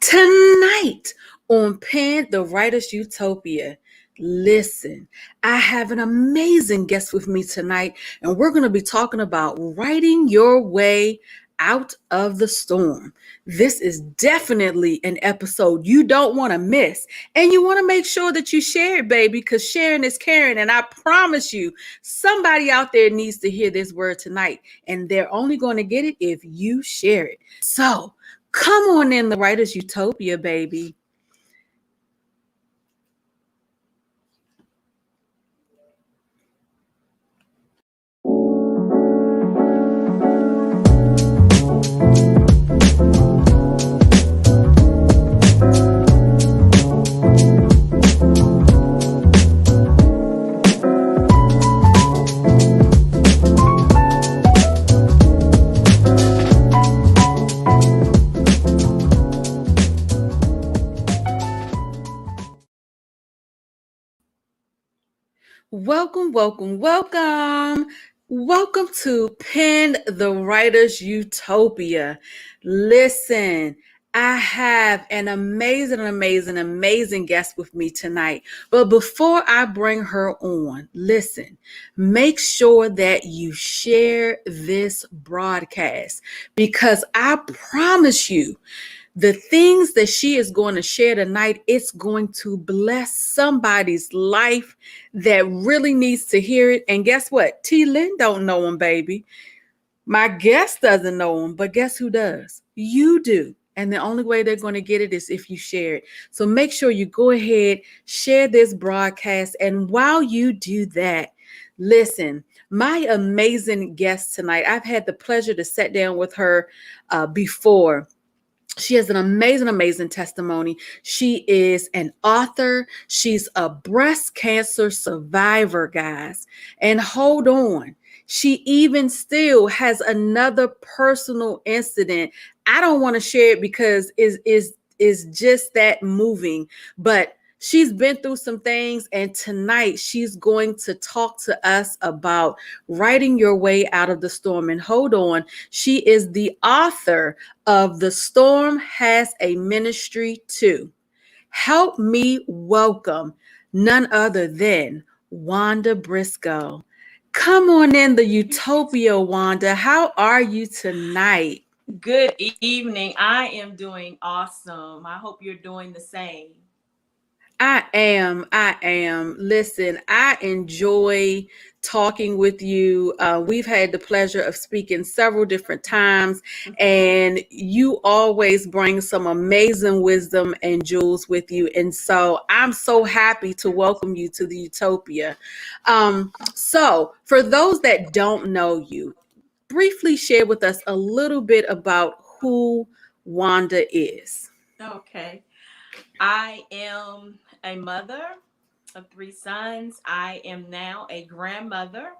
Tonight on Pen the Writer's Utopia, listen, I have an amazing guest with me tonight, and we're going to be talking about writing your way out of the storm. This is definitely an episode you don't want to miss, and you want to make sure that you share it, baby, because sharing is caring, and I promise you, somebody out there needs to hear this word tonight, and they're only going to get it if you share it. So, come on in the Writer's Utopia, baby. Welcome, welcome, welcome. Welcome to Pen the Writer's Utopia. Listen, I have an amazing guest with me tonight. But before I bring her on, listen, make sure that you share this broadcast because I promise you, the things that she is going to share tonight, it's going to bless somebody's life that really needs to hear it. And guess what? T. Lynn don't know him, baby. My guest doesn't know him, but guess who does? You do. And the only way they're going to get it is if you share it. So make sure you go ahead, share this broadcast. And while you do that, listen, my amazing guest tonight, I've had the pleasure to sit down with her before. She has an amazing testimony. She is an author. She's a breast cancer survivor, guys. And hold on. She even still has another personal incident. I don't want to share it because it's just that moving. But she's been through some things, and tonight she's going to talk to us about writing your way out of the storm. And hold on, she is the author of The Storm Has a Ministry Too. Help me welcome none other than Wanda Briscoe. Come on in the Utopia, Wanda. How are you tonight? Good evening. I am doing awesome. I hope you're doing the same. I am. Listen, I enjoy talking with you. We've had the pleasure of speaking several different times, and you always bring some amazing wisdom and jewels with you. And so I'm so happy to welcome you to the Utopia. So for those that don't know you, briefly share with us a little bit about who Wanda is. Okay. I am a mother of 3 sons. I am now a grandmother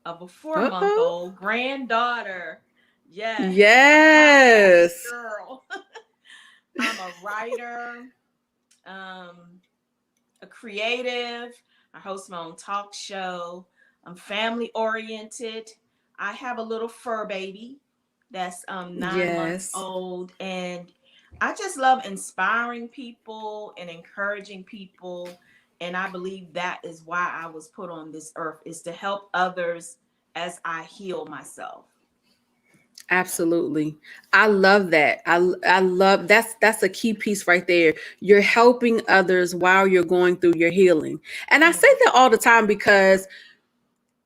of a 4-month-old granddaughter. Yes. Yes. Girl. I'm a writer, a creative. I host my own talk show. I'm family oriented. I have a little fur baby that's 9 months old, and I just love inspiring people and encouraging people. And I believe that is why I was put on this earth, is to help others as I heal myself. Absolutely. I love that. I love that's a key piece right there. You're helping others while you're going through your healing. And I say that all the time because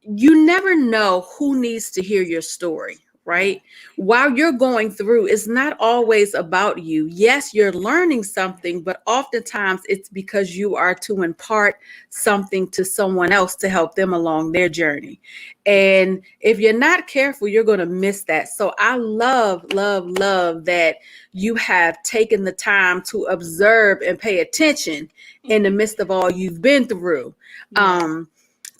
you never know who needs to hear your story, right? While you're going through, it's not always about you. Yes, you're learning something, but oftentimes it's because you are to impart something to someone else to help them along their journey. And if you're not careful, you're going to miss that. So I love that you have taken the time to observe and pay attention in the midst of all you've been through.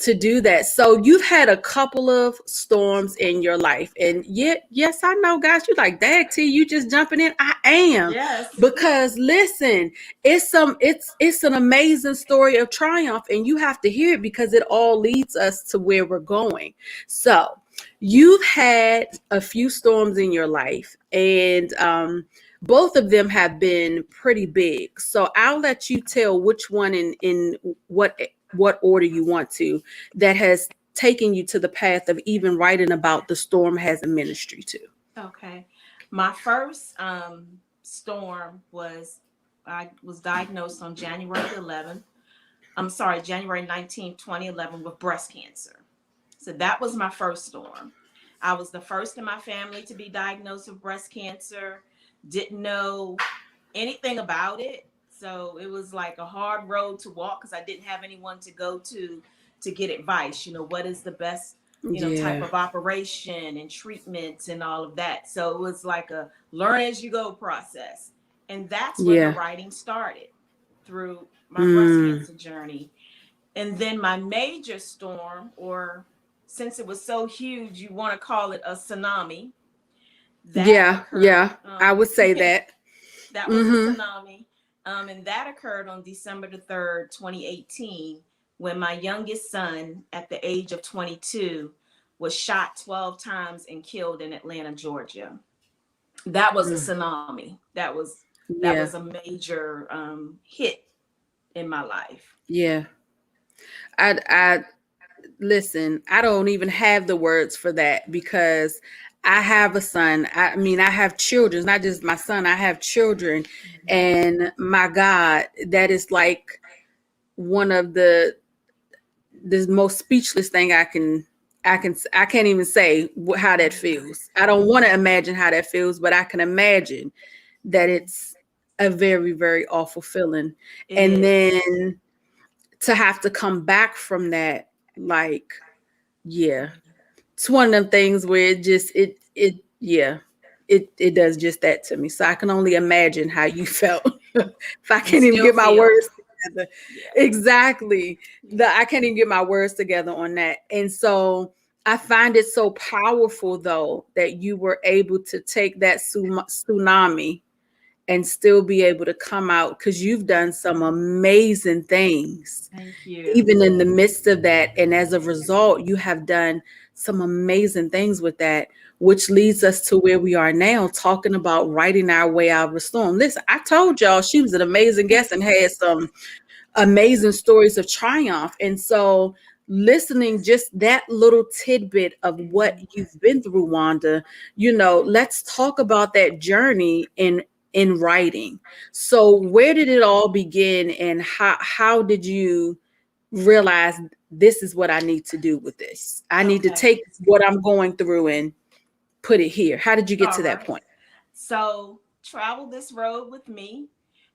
To do that. So you've had a couple of storms in your life, and yet, yes, I know, guys, you're like, Dag T, you just jumping in. I am. Yes. Because listen, it's an amazing story of triumph, and you have to hear it because it all leads us to where we're going. So You've had a few storms in your life, and both of them have been pretty big. So I'll let you tell which one in what order you want to, that has taken you to the path of even writing about the storm has a ministry to. Okay. My first storm was, I was diagnosed on January 19th, 2011 with breast cancer. So that was my first storm. I was the first in my family to be diagnosed with breast cancer. Didn't know anything about it. So it was like a hard road to walk because I didn't have anyone to go to get advice. What is the best, type of operation and treatments and all of that. So it was like a learn as you go process. And that's where the writing started, through my breast cancer journey. And then my major storm, or since it was so huge, you want to call it a tsunami. That occurred, I would say that. That was a tsunami. And that occurred on December the 3rd, 2018, when my youngest son, at the age of 22, was shot 12 times and killed in Atlanta, Georgia. That was a tsunami. That was a major hit in my life. Yeah. I listen, I don't even have the words for that, because I have a son. I mean, I have children, not just my son. I have children, and my God, that is like one of the most speechless thing I can't even say how that feels. I don't want to imagine how that feels, but I can imagine that it's a very, very awful feeling. And then to have to come back from that, like, yeah, it's one of them things where it does just that to me. So I can only imagine how you felt. If I can't even get my words together. Exactly. I can't even get my words together on that. And so I find it so powerful, though, that you were able to take that tsunami and still be able to come out, because you've done some amazing things. Thank you. Even in the midst of that. And as a result, you have done some amazing things with that, which leads us to where we are now, talking about writing our way out of a storm. Listen, I told y'all she was an amazing guest and had some amazing stories of triumph. And so listening just that little tidbit of what you've been through, Wanda, let's talk about that journey in writing. So where did it all begin, and how did you realize this is what I need to do with this? I need to take what I'm going through and put it here. How did you get to that point? So travel this road with me.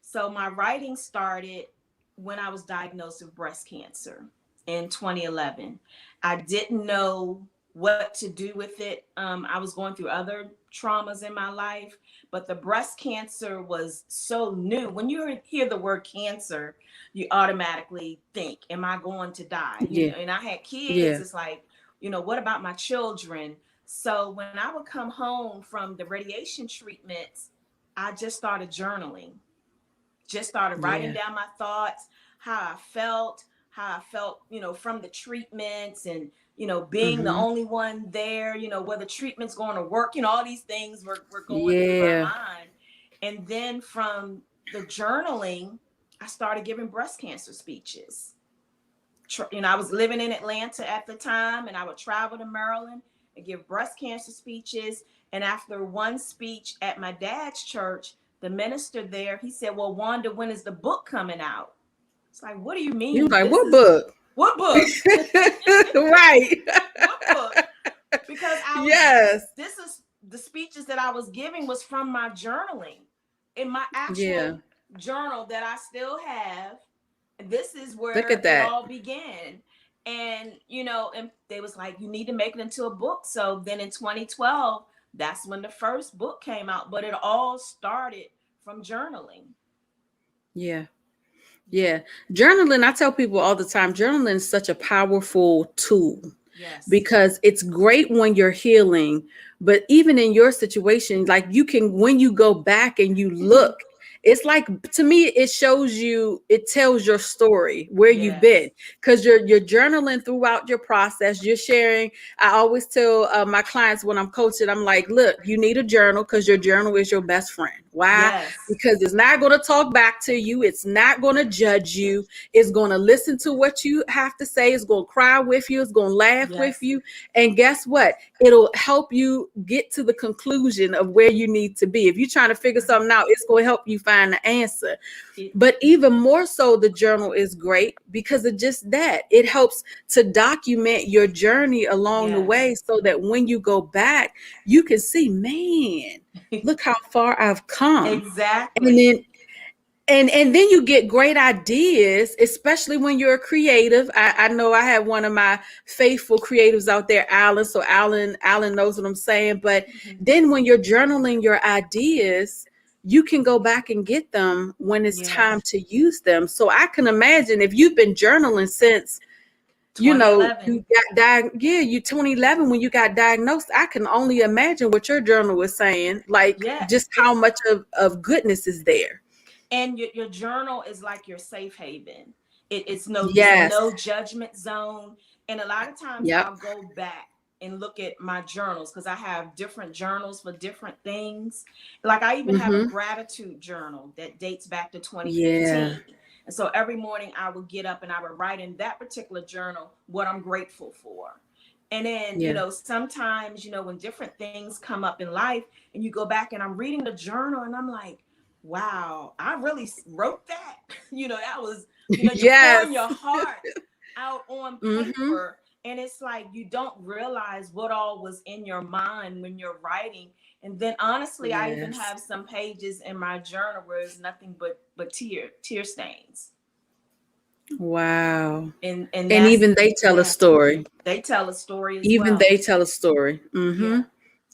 So my writing started when I was diagnosed with breast cancer in 2011. I didn't know what to do with it. I was going through other traumas in my life, but the breast cancer was so new. When you hear the word cancer, you automatically think, am I going to die? And I had kids. It's like, what about my children? So when I would come home from the radiation treatments, I just started journaling, just started writing down my thoughts, how I felt, from the treatments, and, being the only one there, whether treatment's going to work, all these things were going through my mind. And then from the journaling, I started giving breast cancer speeches. I was living in Atlanta at the time, and I would travel to Maryland and give breast cancer speeches. And after one speech at my dad's church, the minister there, he said, well, Wanda, when is the book coming out? It's like, what do you mean? You're like, what book? What book? Right. What book? Because this is the speeches that I was giving was from my journaling, in my actual journal that I still have. This is where it all began. And, and they was like, you need to make it into a book. So then in 2012, that's when the first book came out, but it all started from journaling. Yeah. Journaling, I tell people all the time, journaling is such a powerful tool. Yes. Because it's great when you're healing, but even in your situation, like when you go back and you look it's like, to me, it shows you, it tells your story, where you've Yes. been, because you're journaling throughout your process. You're sharing. I always tell my clients when I'm coaching, I'm like, look, you need a journal, because your journal is your best friend. Why? Yes. Because it's not going to talk back to you. It's not going to judge you. It's going to listen to what you have to say. It's going to cry with you. It's going to laugh Yes. with you. And guess what? It'll help you get to the conclusion of where you need to be. If you're trying to figure something out, it's going to help you find the answer. But even more so, the journal is great because of just that. It helps to document your journey along the way, so that when you go back, you can see, man, look how far I've come. Exactly. And then you get great ideas, especially when you're a creative. I know I have one of my faithful creatives out there, Alan. So Alan knows what I'm saying. But then when you're journaling your ideas, you can go back and get them when it's time to use them. So I can imagine if you've been journaling since, you 2011 when you got diagnosed, I can only imagine what your journal was saying, like just how much of goodness is there. And your journal is like your safe haven. It's no judgment zone. And a lot of times I'll go back and look at my journals, because I have different journals for different things. Like I even have a gratitude journal that dates back to 2015. And so every morning I would get up and I would write in that particular journal what I'm grateful for. And then, sometimes, when different things come up in life and you go back and I'm reading the journal and I'm like, wow, I really wrote that. That was, you're pouring your heart out on paper. And it's like, you don't realize what all was in your mind when you're writing. And then honestly, I even have some pages in my journal where it's nothing but tear stains. Wow. And even they tell a story. They tell a story as even well. They tell a story.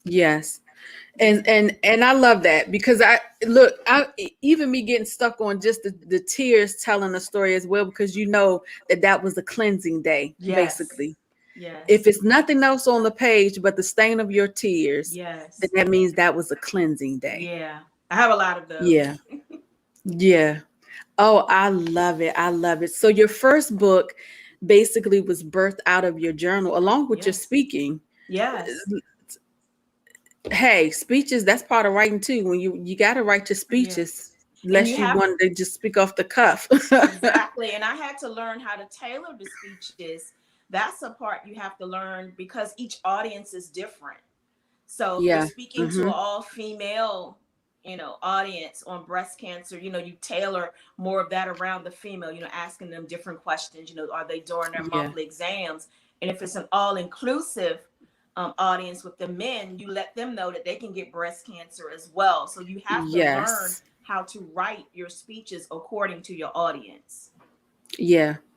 Yes. And I love that, because I even me getting stuck on just the tears telling a story as well, because that was a cleansing day, basically. If it's nothing else on the page but the stain of your tears, then that means that was a cleansing day. I have a lot of those. Yeah. Oh, I love it. I love it. So your first book basically was birthed out of your journal along with your speaking. Hey, speeches, that's part of writing too. When you got to write your speeches, unless you want to just speak off the cuff. Exactly. And I had to learn how to tailor the speeches. That's a part you have to learn, because each audience is different. So if you're speaking to an all-female, audience on breast cancer, you tailor more of that around the female, asking them different questions, are they doing their monthly exams? And if it's an all-inclusive audience with the men, you let them know that they can get breast cancer as well. So you have to learn how to write your speeches according to your audience.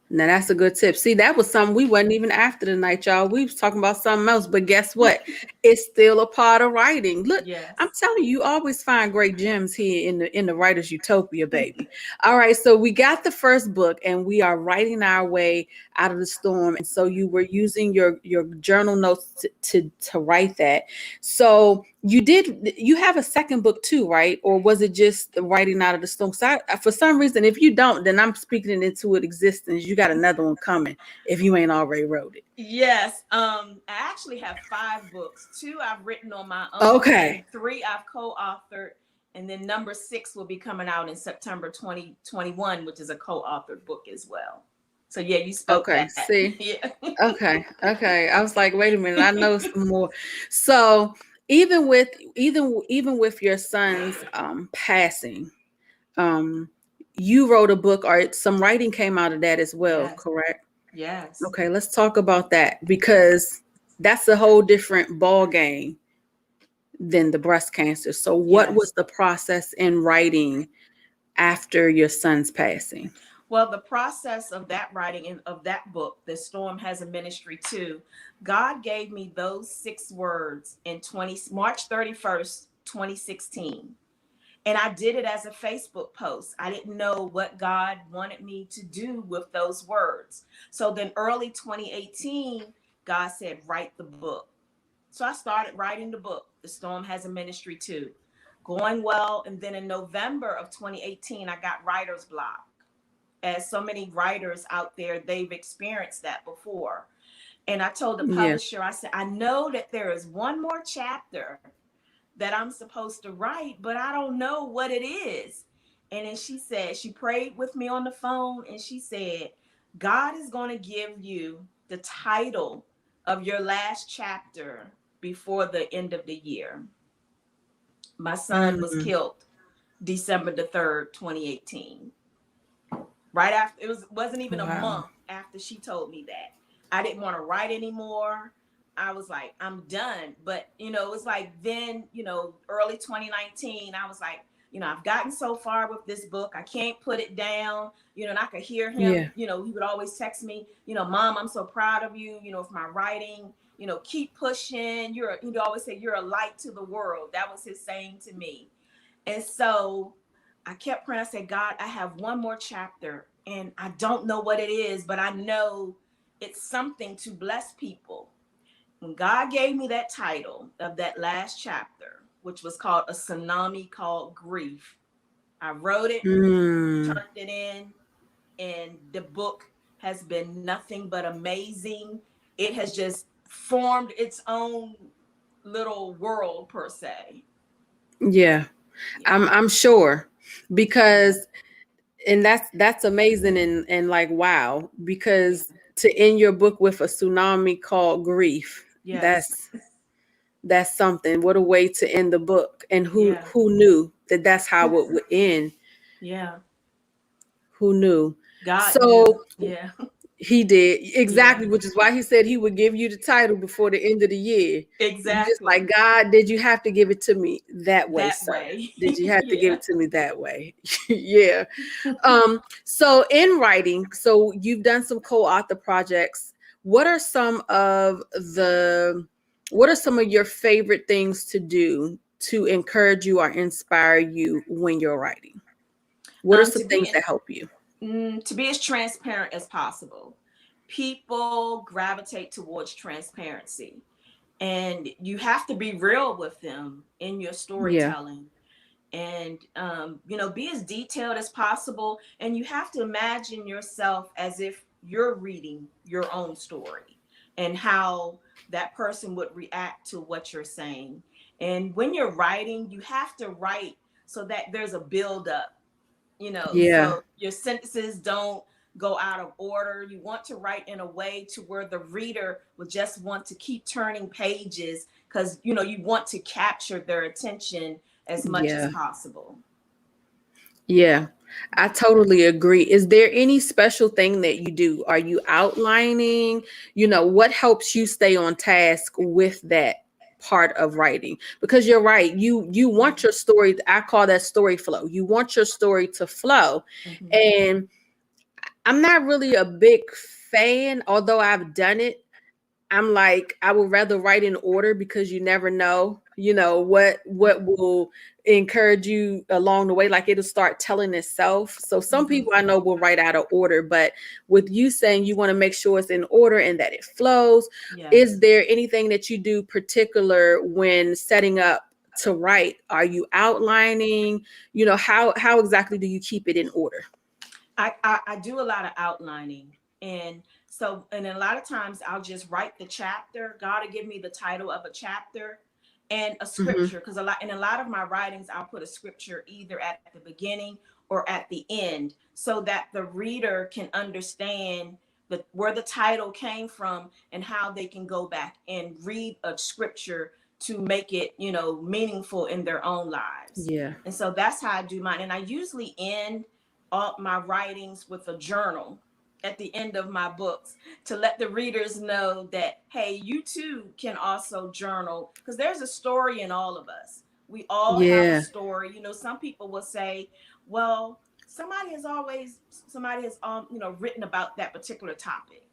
Now that's a good tip. See, that was something we wasn't even after tonight, y'all. We was talking about something else, but guess what? It's still a part of writing. Look, I'm telling you always find great gems here in the Writer's Utopia, baby. All right, so we got the first book and we are writing our way out of the storm. And so you were using your journal notes to write that. So you have a second book too, right? Or was it just the writing out of the storm? So for some reason, if you don't, then I'm speaking it into existence. You got another one coming if you ain't already wrote it. Yes. I actually have 5 books. 2 I've written on my own. Okay. 3 I've co-authored. And then number 6 will be coming out in September 2021, which is a co-authored book as well. So you spoke that. See? Okay. I was like, wait a minute, I know some more. So even with your son's passing, you wrote a book, or some writing came out of that as well, correct? Yes. Okay, let's talk about that, because that's a whole different ball game than the breast cancer. So what was the process in writing after your son's passing? Well, the process of that writing of that book, The Storm Has a Ministry Too, God gave me those 6 words in March 31st, 2016. And I did it as a Facebook post. I didn't know what God wanted me to do with those words. So then early 2018, God said, write the book. So I started writing the book, The Storm Has a Ministry Too. going well. And then in November of 2018, I got writer's block. As so many writers out there, they've experienced that before. And I told the publisher, I said, I know that there is one more chapter that I'm supposed to write, but I don't know what it is. And then she said, she prayed with me on the phone, and she said, God is going to give you the title of your last chapter before the end of the year. My son was killed December the 3rd, 2018. Right after, it wasn't even a month after she told me that. I didn't want to write anymore. I was like, I'm done. But, you know, it was like then, you know, early 2019, I was like, you know, I've gotten so far with this book. I can't put it down. You know, and I could hear him, you know, he would always text me, you know, Mom, I'm so proud of you, you know, for my writing, you know, keep pushing. He'd always say, you're a light to the world. That was his saying to me. And so I kept praying. I said, God, I have one more chapter and I don't know what it is, but I know it's something to bless people. When God gave me that title of that last chapter, which was called A Tsunami Called Grief, I wrote it, turned it in, and the book has been nothing but amazing. It has just formed its own little world per se. Yeah. I'm sure, because and that's amazing and like wow, because to end your book with a tsunami called grief, that's something. What a way to end the book. And who knew that that's how it would end? Yeah. Who knew? God so knew. Yeah. He did, exactly, which is why he said he would give you the title before the end of the year. Exactly. You just like, God, did you have to give it to me that way, that sir? Way. Did you have to give it to me that way? Yeah. So in writing, so you've done some co-author projects. What are some of your favorite things to do to encourage you or inspire you when you're writing? What are some things that help you? To be as transparent as possible. People gravitate towards transparency, and you have to be real with them in your storytelling. And you know, be as detailed as possible, and you have to imagine yourself as if you're reading your own story and how that person would react to what you're saying. And when you're writing, you have to write so that there's a build-up, you know, so your sentences don't go out of order. You want to write in a way to where the reader would just want to keep turning pages, because, you know, you want to capture their attention as much as possible. Yeah, I totally agree. Is there any special thing that you do? Are you outlining? You know, what helps you stay on task with that part of writing? Because you're right. You want your story, I call that story flow. You want your story to flow. And I'm not really a big fan, although I've done it. I'm like, I would rather write in order, because you never know, you know, what will encourage you along the way. Like, it'll start telling itself. So some people I know will write out of order, but with you saying you want to make sure it's in order and that it flows, is there anything that you do particular when setting up to write? Are you outlining? You know, how exactly do you keep it in order? I do a lot of outlining. And so, and a lot of times I'll just write the chapter. God will give me the title of a chapter and a scripture. Because in a lot of my writings, I'll put a scripture either at the beginning or at the end, so that the reader can understand where the title came from and how they can go back and read a scripture to make it, you know, meaningful in their own lives. Yeah. And so that's how I do mine. And I usually end all my writings with a journal at the end of my books, to let the readers know that, hey, you too can also journal, because there's a story in all of us. We all have a story. You know, some people will say, well, somebody has you know, written about that particular topic,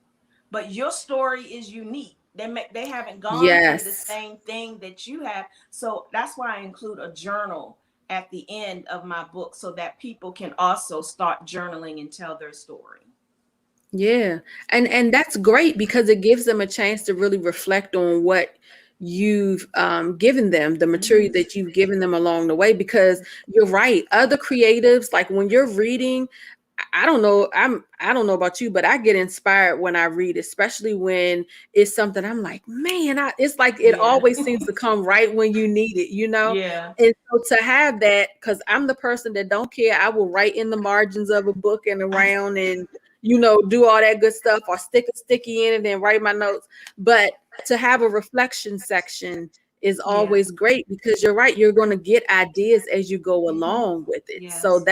but your story is unique. They haven't gone through the same thing that you have. So that's why I include a journal at the end of my book, so that people can also start journaling and tell their story. Yeah. And that's great, because it gives them a chance to really reflect on what you've given them, the material that you've given them along the way. Because you're right, other creatives, like when you're reading, I don't know. I don't know about you, but I get inspired when I read, especially when it's something I'm like, man, it's like it always seems to come right when you need it, you know? Yeah. And so to have that, because I'm the person that don't care, I will write in the margins of a book and around and, you know, do all that good stuff, or stick a sticky in it and write my notes. But to have a reflection section is always great, because you're right, you're going to get ideas as you go along with it. So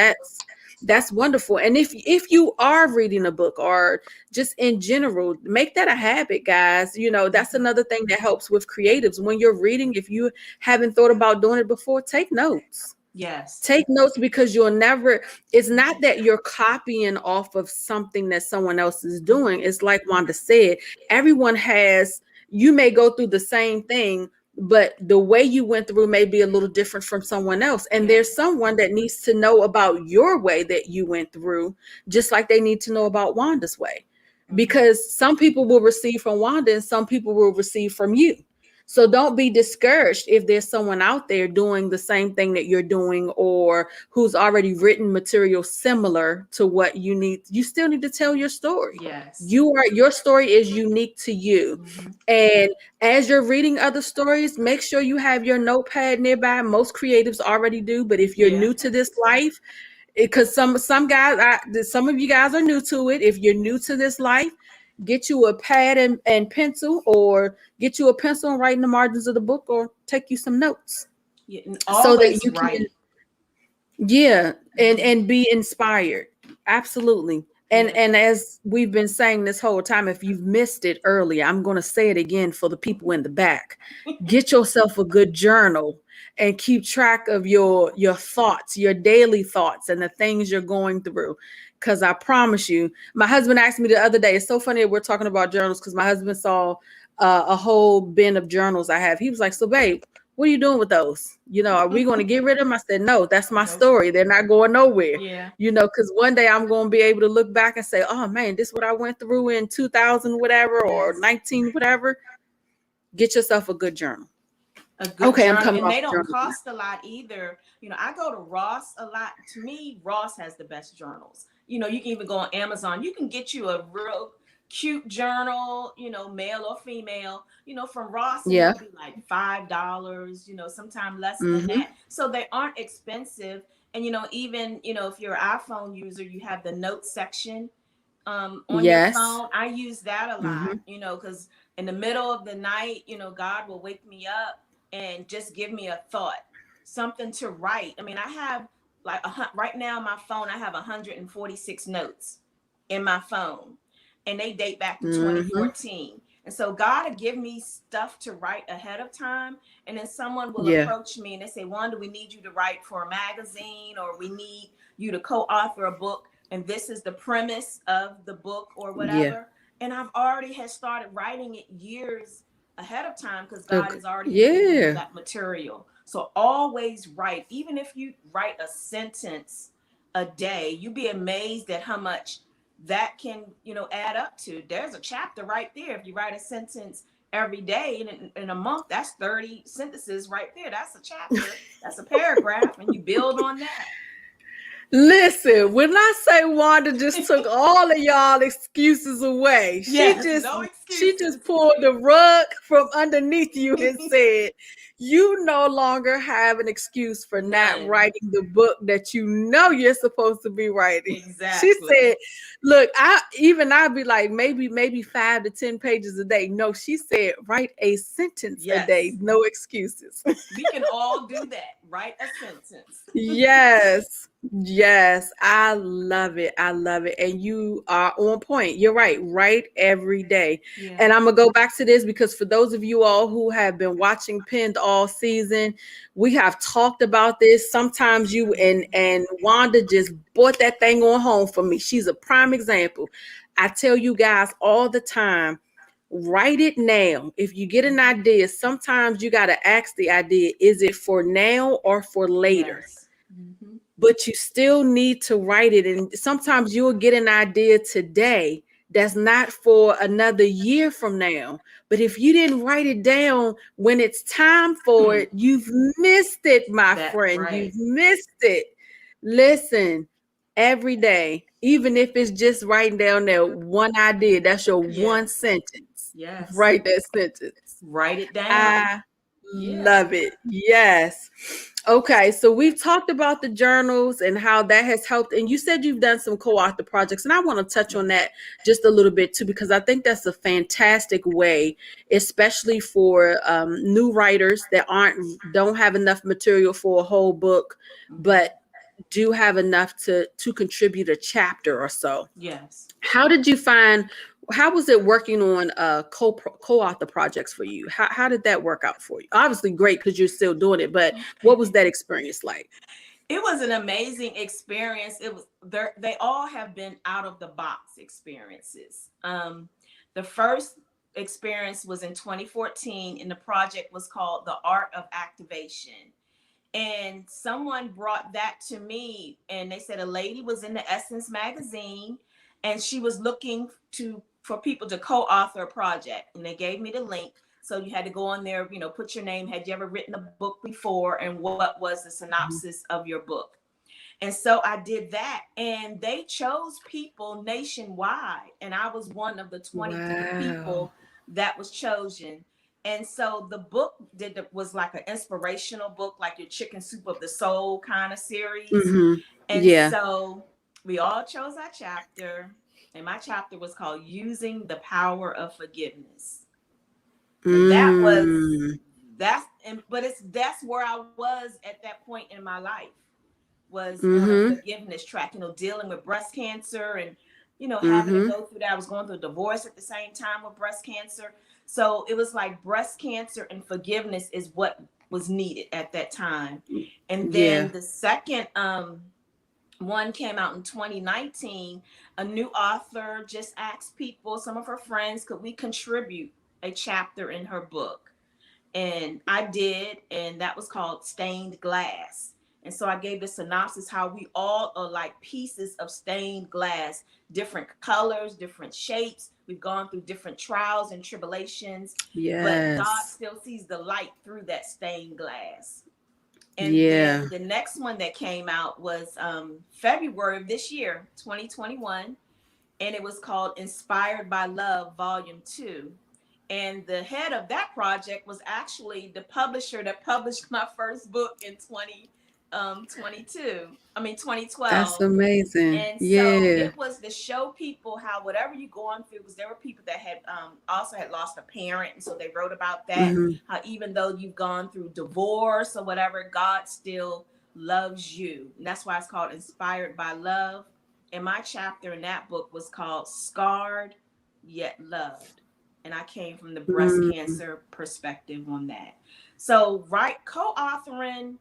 that's wonderful. And if you are reading a book, or just in general, make that a habit, guys. You know, that's another thing that helps with creatives. When you're reading, if you haven't thought about doing it before, take notes. Yes. Take notes, because you'll never, it's not that you're copying off of something that someone else is doing. It's like Wanda said, everyone has, you may go through the same thing, but the way you went through may be a little different from someone else. And there's someone that needs to know about your way that you went through, just like they need to know about Wanda's way. Because some people will receive from Wanda and some people will receive from you. So don't be discouraged if there's someone out there doing the same thing that you're doing, or who's already written material similar to what you need. You still need to tell your story. Yes. Your story is unique to you. And as you're reading other stories, make sure you have your notepad nearby. Most creatives already do, but if you're new to this life, because some guys, some of you guys are new to it. If you're new to this life, get you a pad and pencil, or get you a pencil and write in the margins of the book, or take you some notes. So that you can, and be inspired. Absolutely. And as we've been saying this whole time, if you've missed it earlier, I'm going to say it again for the people in the back. Get yourself a good journal and keep track of your thoughts, your daily thoughts, and the things you're going through. Because I promise you, my husband asked me the other day, it's so funny that we're talking about journals, because my husband saw a whole bin of journals I have. He was like, so babe, what are you doing with those? You know, are we going to get rid of them? I said, no, that's my story. They're not going nowhere. You know, because one day I'm going to be able to look back and say, oh man, this is what I went through in 2000 whatever, or 19 whatever. Get yourself a good journal. A good journal. And they don't cost a lot either. You know, I go to Ross a lot. To me, Ross has the best journals. You know, you can even go on Amazon. You can get you a real cute journal, you know, male or female, you know, from Ross. It'll be like $5, you know, sometimes less than that. So they aren't expensive. And, you know, even, you know, if you're an iPhone user, you have the notes section on your phone. I use that a lot, you know, because in the middle of the night, you know, God will wake me up and just give me a thought, something to write. I mean, I have like right now, my phone, I have 146 notes in my phone, and they date back to 2014. And so God will give me stuff to write ahead of time. And then someone will approach me and they say, Wanda, we need you to write for a magazine, or we need you to co-author a book. And this is the premise of the book or whatever. And I've already had started writing it years ahead of time, because God has already given me that material. So always write. Even if you write a sentence a day, you'd be amazed at how much that can, you know, add up to. There's a chapter right there. If you write a sentence every day in a month, that's 30 sentences right there. That's a chapter. That's a paragraph, and you build on that. Listen, when I say Wanda just took all of y'all excuses away, she just pulled the rug from underneath you and said, you no longer have an excuse for not writing the book that you know you're supposed to be writing. Exactly. She said, look, I'd be like, maybe 5 to 10 pages a day. No, she said, write a sentence a day. No excuses. We can all do that. Write a sentence. Yes, I love it. I love it. And you are on point. You're right. Write every day. And I'm going to go back to this, because for those of you all who have been watching Pinned all season, we have talked about this. Sometimes you and Wanda just brought that thing on home for me. She's a prime example. I tell you guys all the time, write it now. If you get an idea, sometimes you got to ask the idea, is it for now or for later? But you still need to write it. And sometimes you'll get an idea today that's not for another year from now. But if you didn't write it down when it's time for it, you've missed it, my friend. Right. You've missed it. Listen, every day, even if it's just writing down that one idea, that's your one sentence. Yes. Write that sentence. Write it down. I love it. Yes. Okay, so we've talked about the journals and how that has helped. And you said you've done some co-author projects, and I want to touch on that just a little bit too, because I think that's a fantastic way, especially for new writers that don't have enough material for a whole book, but do have enough to contribute a chapter or so. Yes. How did you find? How was it working on co-author projects for you? How did that work out for you? Obviously great because you're still doing it, but what was that experience like? It was an amazing experience. It was they all have been out of the box experiences. The first experience was in 2014, and the project was called The Art of Activation. And someone brought that to me, and they said a lady was in the Essence magazine, and she was looking for people to co-author a project, and they gave me the link. So you had to go on there, put your name. Had you ever written a book before, and what was the synopsis of your book? And so I did that, and they chose people nationwide, and I was one of the 23 people that was chosen. And so the book was like an inspirational book, like your Chicken Soup of the Soul kind of series. And so we all chose our chapter, and my chapter was called Using the Power of Forgiveness. And that's where I was at that point in my life, was on a forgiveness track, dealing with breast cancer and, having to go through that. I was going through a divorce at the same time with breast cancer. So it was like breast cancer and forgiveness is what was needed at that time. And then the second one came out in 2019. A new author just asked people, some of her friends, could we contribute a chapter in her book? And I did, and that was called Stained Glass. And so I gave the synopsis how we all are like pieces of stained glass, different colors, different shapes. We've gone through different trials and tribulations, but God still sees the light through that stained glass. And then the next one that came out was February of this year, 2021, and it was called Inspired by Love, Volume 2. And the head of that project was actually the publisher that published my first book in 2012. That's amazing. And so it was to show people how whatever you're going through, because there were people that had also had lost a parent, and so they wrote about that. How even though you've gone through divorce or whatever, God still loves you. And that's why it's called Inspired by Love. And my chapter in that book was called Scarred Yet Loved. And I came from the breast cancer perspective on that. So co-authoring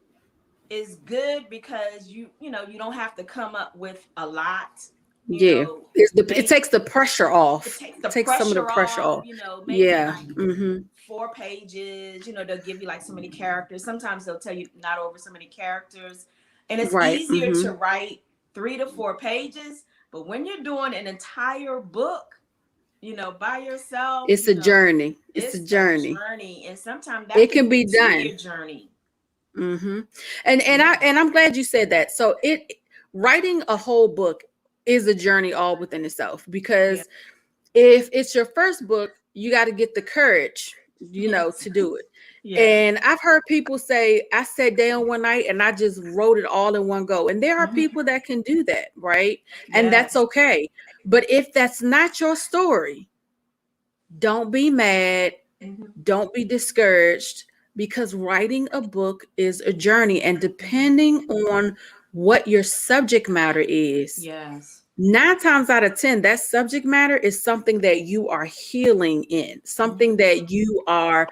is good because you don't have to come up with a lot. It takes the pressure off. It takes some of the pressure off. Maybe 4 pages. They'll give you like so many characters. Sometimes they'll tell you not over so many characters, and it's easier to write 3 to 4 pages. But when you're doing an entire book, by yourself, it's a journey. It's a journey. And sometimes that it can be done. Your journey. And I'm glad you said that. So writing a whole book is a journey all within itself, because if it's your first book, you got to get the courage, to do it. And I've heard people say, I sat down one night and I just wrote it all in one go. And there are people that can do that, right? And that's okay. But if that's not your story, don't be mad. Don't be discouraged, because writing a book is a journey. And depending on what your subject matter is, 9 times out of 10, that subject matter is something that you are healing in, something that you are,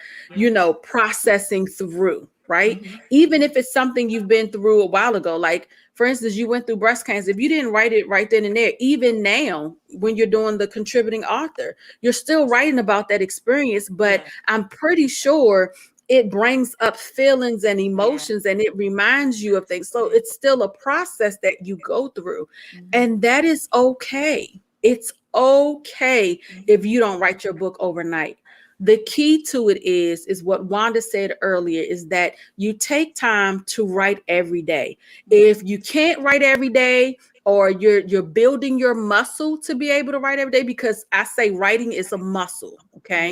processing through, right? Even if it's something you've been through a while ago, like, for instance, you went through breast cancer. If you didn't write it right then and there, even now, when you're doing the contributing author, you're still writing about that experience, but I'm pretty sure it brings up feelings and emotions and it reminds you of things. So it's still a process that you go through, and that is okay. It's okay if you don't write your book overnight. The key to it is what Wanda said earlier, is that you take time to write every day. If you can't write every day, or you're building your muscle to be able to write every day, because I say writing is a muscle. Okay.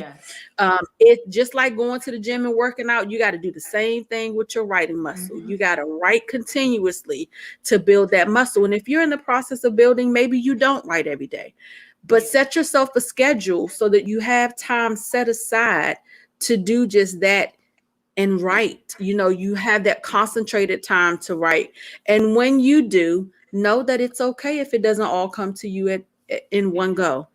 Yes. It just like going to the gym and working out, you got to do the same thing with your writing muscle. You got to write continuously to build that muscle. And if you're in the process of building, maybe you don't write every day, but set yourself a schedule so that you have time set aside to do just that and write. You have that concentrated time to write. And when you do, know that it's okay if it doesn't all come to you in one go.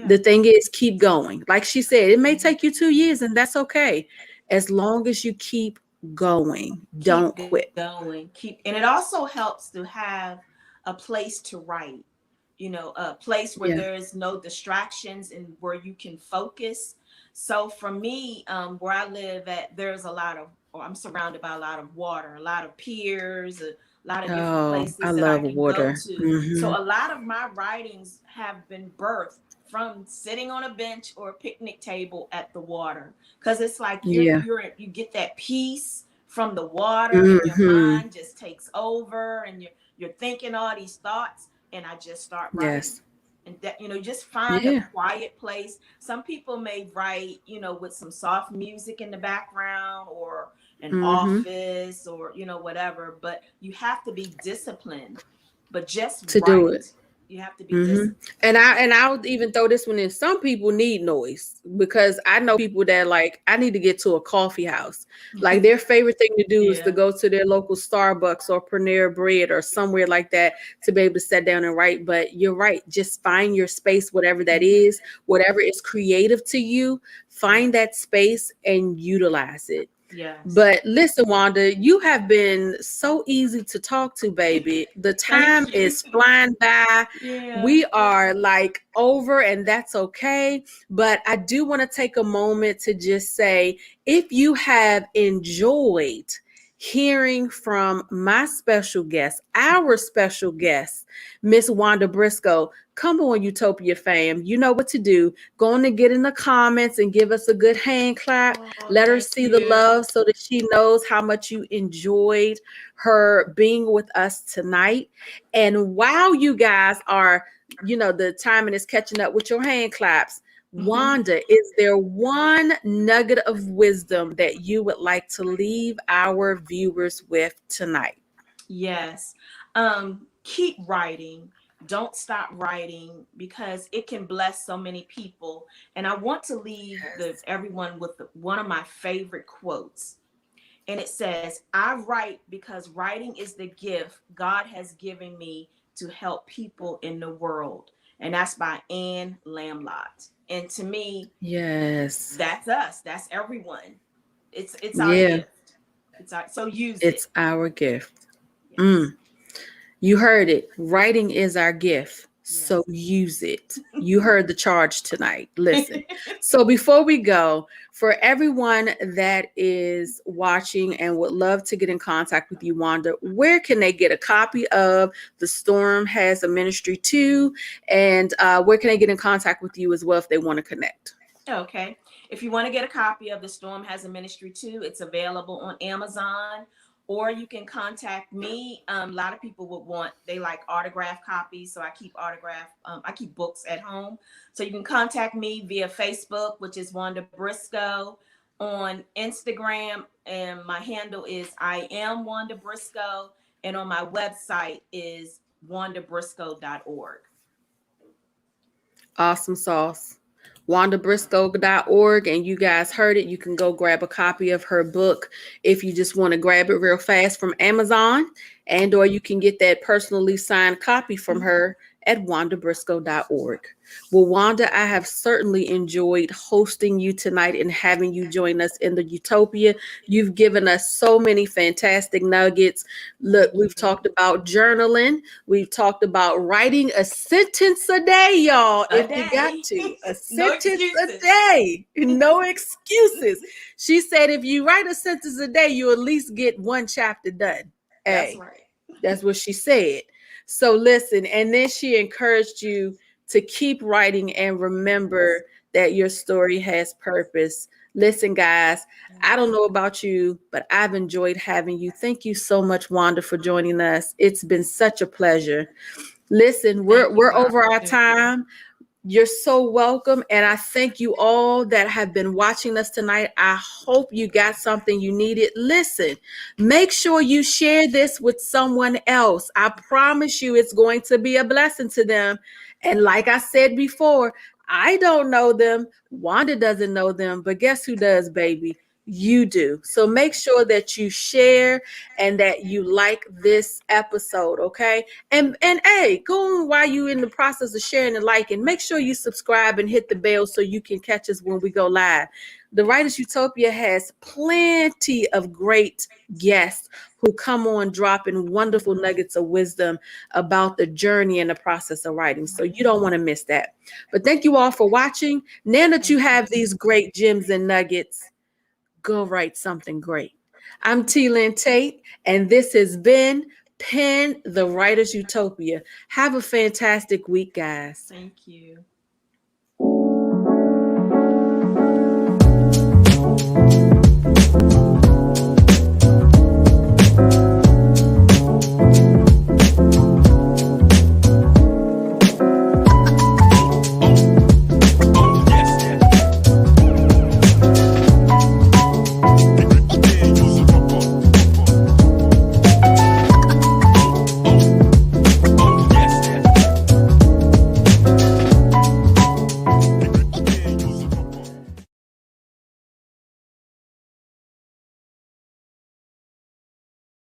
The thing is, keep going. Like she said, it may take you 2 years, and that's okay. As long as you keep going, don't quit. And it also helps to have a place to write, a place where there's no distractions and where you can focus. So for me, where I live at, there's I'm surrounded by a lot of water, a lot of piers, a lot of different places I that love I can water. go to. So a lot of my writings have been birthed from sitting on a bench or a picnic table at the water, because it's like you get that peace from the water, and your mind just takes over, and you're thinking all these thoughts, and I just start writing. Yes. And that, just find a quiet place. Some people may write, with some soft music in the background, or an office, or whatever, but you have to be disciplined. But just to do it, you have to be disciplined. And I'll even throw this one in. Some people need noise, because I know people that, like, I need to get to a coffee house. Like, their favorite thing to do is to go to their local Starbucks or Panera Bread or somewhere like that to be able to sit down and write. But you're right. Just find your space, whatever that is, whatever is creative to you, find that space and utilize it. Yes. But listen, Wanda, you have been so easy to talk to, baby. The time is flying by. We are like over, and that's okay. But I do want to take a moment to just say, if you have enjoyed hearing from my special guest, our special guest, Miss Wanda Briscoe, come on, Utopia fam. You know what to do. Go on and get in the comments and give us a good hand clap. Let her see the love so that she knows how much you enjoyed her being with us tonight. And while you guys are, the timing is catching up with your hand claps, Wanda, is there one nugget of wisdom that you would like to leave our viewers with tonight? Yes. Keep writing. Don't stop writing, because it can bless so many people. And I want to leave everyone with one of my favorite quotes. And it says, "I write because writing is the gift God has given me to help people in the world." And that's by Anne Lamott. And to me, that's us. That's everyone. It's our gift. So use it. It's our gift. Yes. You heard it. Writing is our gift. So use it. You heard the charge tonight. Listen. So before we go, for everyone that is watching and would love to get in contact with you, Wanda, where can they get a copy of The Storm Has a Ministry Too? And where can they get in contact with you as well if they want to connect? Okay. If you want to get a copy of The Storm Has a Ministry Too, it's available on Amazon. Or you can contact me. A lot of people they like autograph copies. So I keep I keep books at home. So you can contact me via Facebook, which is Wanda Briscoe. On Instagram, and my handle is I am Wanda Briscoe. And on my website is wandabriscoe.org. Awesome sauce. wandabriscoe.org, and you guys heard it. You can go grab a copy of her book if you just want to grab it real fast from Amazon, and or you can get that personally signed copy from her at wandabriscoe.org. Well, Wanda, I have certainly enjoyed hosting you tonight and having you join us in the Utopia. You've given us so many fantastic nuggets. Look, we've talked about journaling. We've talked about writing a sentence a day, y'all. If you got to, a sentence a day. No excuses. She said if you write a sentence a day, you at least get one chapter done. That's right. That's what she said. So listen, and then she encouraged you to keep writing and remember that your story has purpose. Listen, guys, I don't know about you, but I've enjoyed having you. Thank you so much, Wanda, for joining us. It's been such a pleasure. Listen, we're over our time. You're so welcome. And I thank you all that have been watching us tonight. I hope you got something you needed. Listen, make sure you share this with someone else. I promise you it's going to be a blessing to them. And like I said before, I don't know them. Wanda doesn't know them, but guess who does, baby? You do. So make sure that you share and that you like this episode, okay? And hey, go on while you're in the process of sharing and liking. Make sure you subscribe and hit the bell so you can catch us when we go live. The Writers Utopia has plenty of great guests who come on dropping wonderful nuggets of wisdom about the journey and the process of writing. So you don't want to miss that. But thank you all for watching. Now that you have these great gems and nuggets, go write something great. I'm T. Lynn Tate, and this has been Pen the Writer's Utopia. Have a fantastic week, guys. Thank you.